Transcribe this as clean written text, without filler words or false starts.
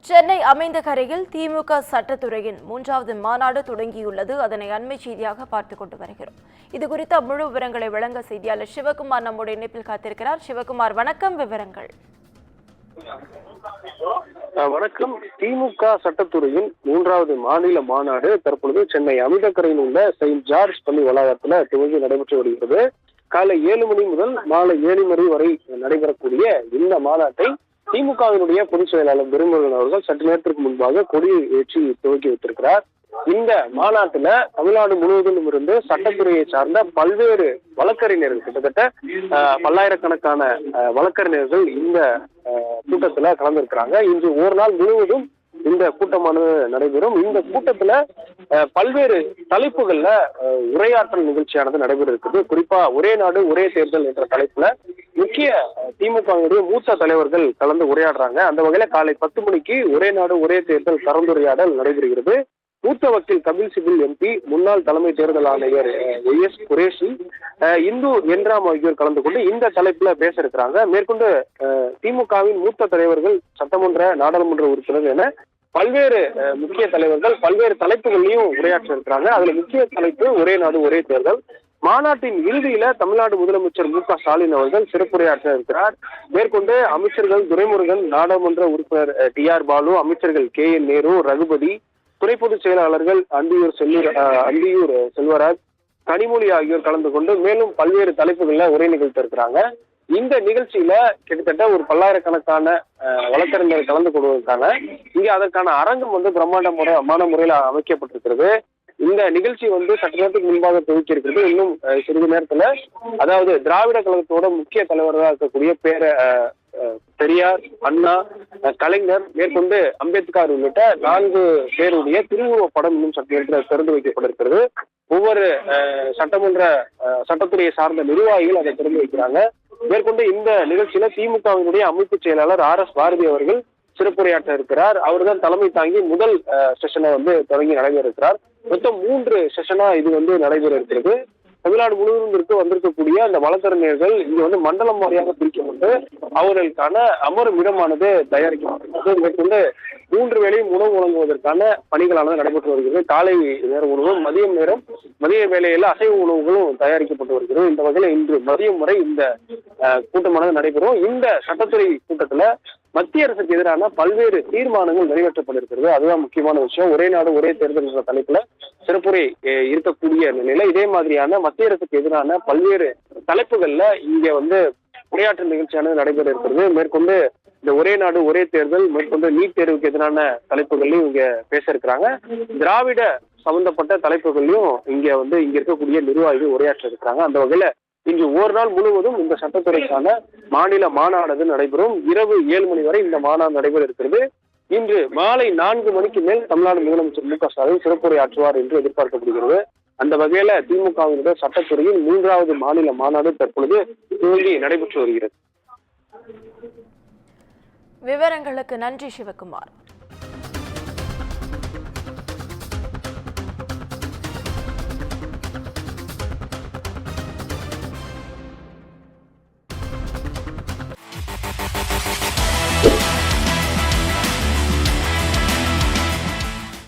சென்னை அமைந்தகரையில் திமுக சட்டத்துறையின் 3வது மாநாடு தொடங்கியுள்ளது. அதனை அண்மை செய்தியாக பார்த்துக் கொண்டு வருகிறோம். இது குறித்த முழு விவரங்களை வழங்க செய்தியாளர் சிவகுமார் நம்முடைய இணைப்பில் காத்திருக்கிறார். சிவகுமார், வணக்கம். விவரங்கள். வணக்கம். திமுக சட்டத்துறையின் 3வது மாநில மாநாடு தற்பொழுது சென்னை அமைந்தகரையில் உள்ள செயின்ட் ஜார்ஜ் பள்ளி வளாகத்தில் துவங்கி நடைபெற்று வருகிறது. காலை 7 மணி முதல் மாலை 7 மணி வரை நடைபெறக்கூடிய இந்த மாநாட்டை திமுகவினுடைய பொதுச் செயலாளர் துரைமுருகன் அவர்கள் சற்று நேரத்திற்கு முன்பாக கொடியை ஏற்றி துவக்கி வைத்திருக்கிறார். இந்த மாநாட்டுல தமிழ்நாடு முழுவதும் இருந்து சட்டத்துறையை சார்ந்த பல்வேறு வழக்கறிஞர்கள், கிட்டத்தட்ட பல்லாயிரக்கணக்கான வழக்கறிஞர்கள் இந்த கூட்டத்துல கலந்திருக்கிறாங்க. இன்று ஒரு நாள் முழுவதும் இந்த கூட்டமானது நடைபெறும். இந்த கூட்டத்துல பல்வேறு தலைப்புகள்ல உரையாற்றல் நிகழ்ச்சியானது நடைபெற இருக்குது. குறிப்பா ஒரே நாடு ஒரே தேர்தல் என்ற தலைப்புல முக்கிய திமுகவுடைய மூத்த தலைவர்கள் கலந்து உரையாடுறாங்க. அந்த வகையில காலை 10 மணிக்கு ஒரே நாடு ஒரே தேர்தல் கலந்துரையாடல் நடைபெறுகிறது. மூத்த வக்கீல் கபில் சிபில் எம்பி, முன்னாள் தலைமை தேர்தல் ஆணையர் எஸ் குரேஷி, இந்து என்றாம் ஆகியோர் கலந்து கொண்டு இந்த தலைப்புல பேச இருக்கிறாங்க. மேற்கொண்டு திமுகவின் மூத்த தலைவர்கள், சட்டமன்ற நாடாளுமன்ற உறுப்பினர் என பல்வேறு முக்கிய தலைவர்கள் பல்வேறு தலைப்புகளையும் உரையாற்ற இருக்கிறாங்க. அதுல முக்கிய தலைப்பு ஒரே நாடு ஒரே தேர்தல். மாநாட்டின் இறுதியில தமிழ்நாடு முதலமைச்சர் மு க ஸ்டாலின் அவர்கள் சிறப்புரையாற்ற இருக்கிறார். மேற்கொண்டு அமைச்சர்கள் துரைமுருகன், நாடாளுமன்ற உறுப்பினர் TR பாலு, அமைச்சர்கள் KN நேரு, ரகுபதி, துணை பொதுச் செயலாளர்கள் அந்தியூர் செல்வராஜ், கனிமொழி ஆகியோர் கலந்து கொண்டு மேலும் பல்வேறு தலைப்புகள்ல உரை நிகழ்த்த இருக்கிறாங்க. இந்த நிகழ்ச்சியில கிட்டத்தட்ட ஒரு பல்லாயிரக்கணக்கான வழக்கறிஞர்கள் கலந்து கொள்வதற்கான இங்க அதற்கான அரங்கம் பிரம்மாண்டமான முறையில் அமைக்கப்பட்டிருக்கிறது. இந்த நிகழ்ச்சி சற்று நேரத்துக்கு முன்பாக துவக்கி இருக்கிறது. இன்னும் சிறிது நேரத்துல, அதாவது திராவிட கழகத்தோட முக்கிய தலைவர்களாக இருக்கக்கூடிய பெரியார், அண்ணா, கலைஞர், மேற்கொண்டு அம்பேத்கர் உள்ளிட்ட 4 பேருடைய திருவுருவ படம் இன்னும் சற்று நேரத்தில் திறந்து வைக்கப்பட்டிருக்கிறது. ஒவ்வொரு சட்டத்துறையை சார்ந்த நிர்வாகிகள் அதை திறந்து வைக்கிறாங்க. மேற்கொண்டு இந்த நிகழ்ச்சியில திமுகவினுடைய அமைப்பு செயலாளர் RS பாரதி அவர்கள் சிறப்புரையாற்ற இருக்கிறார். அவர்தான் தலைமை தாங்கி முதல் செஷனை தொடங்கி நடைபெற இருக்கிறார். மொத்தம் 3 செஷனா இது நடைபெற இருக்கிறது. தமிழ்நாடு முழுவதும் வந்திருக்கக்கூடிய அந்த வழக்கறிஞர்கள் இங்க மண்டலம் வாரியாக பிரிக்கப்பட்டு அவர்களுக்கான அமரும் இடமானது தயாரிக்கப்பட்டிருக்கிறது. மேற்கொண்டு 3 வேளையும் உணவு வழங்குவதற்கான பணிகளானது நடைபெற்று வருகிறது. காலை நேர உணவும், மதிய வேளையில அசைவ உணவுகளும் தயாரிக்கப்பட்டு வருகிறது. இந்த வகையில இன்று மதியம் வரை இந்த கூட்டமானது நடைபெறும். இந்த சட்டத்துறை கூட்டத்துல மத்திய அரசுக்கு எதிரான பல்வேறு தீர்மானங்கள் நிறைவேற்றப்பட்டிருக்கிறது. அதுதான் முக்கியமான விஷயம். ஒரே நாடு ஒரே தேர்தல் என்ற தலைப்புல சிறப்புரை இருக்கக்கூடிய நிலையில இதே மாதிரியான மத்திய அரசுக்கு எதிரான பல்வேறு தலைப்புகள்ல இங்க உரையாற்று நிகழ்ச்சியானது நடைபெற இருக்கிறது. மேற்கொண்டு இந்த ஒரே நாடு ஒரே தேர்தல், மேற்கொண்டு நீட் தேர்வுக்கு எதிரான தலைப்புகள்லையும் இங்க பேச இருக்கிறாங்க. திராவிட சம்பந்தப்பட்ட தலைப்புகள்லையும் இங்க இருக்கக்கூடிய நிர்வாகிகள் உரையாற்ற இருக்கிறாங்க. அந்த வகையில இன்று ஒரு நாள் முழுவதும் இந்த சட்டத்துறைக்கான மாநில மாநாடு நடைபெறும். இரவு 7 மணி வரை இந்த மாநாடு நடைபெற இருக்கிறது. இன்று மாலை 4 மணிக்கு மேல் தமிழ்நாடு முதலமைச்சர் மு க ஸ்டாலின் சிறப்புரை ஆற்றுவார் என்று எதிர்பார்க்கப்படுகிறது. அந்த வகையில திமுகவினுடைய சட்டத்துறையின் 3வது மாநில மாநாடு தற்பொழுது துவங்கி நடைபெற்று வருகிறது. விவரங்களுக்கு நன்றி சிவகுமார்.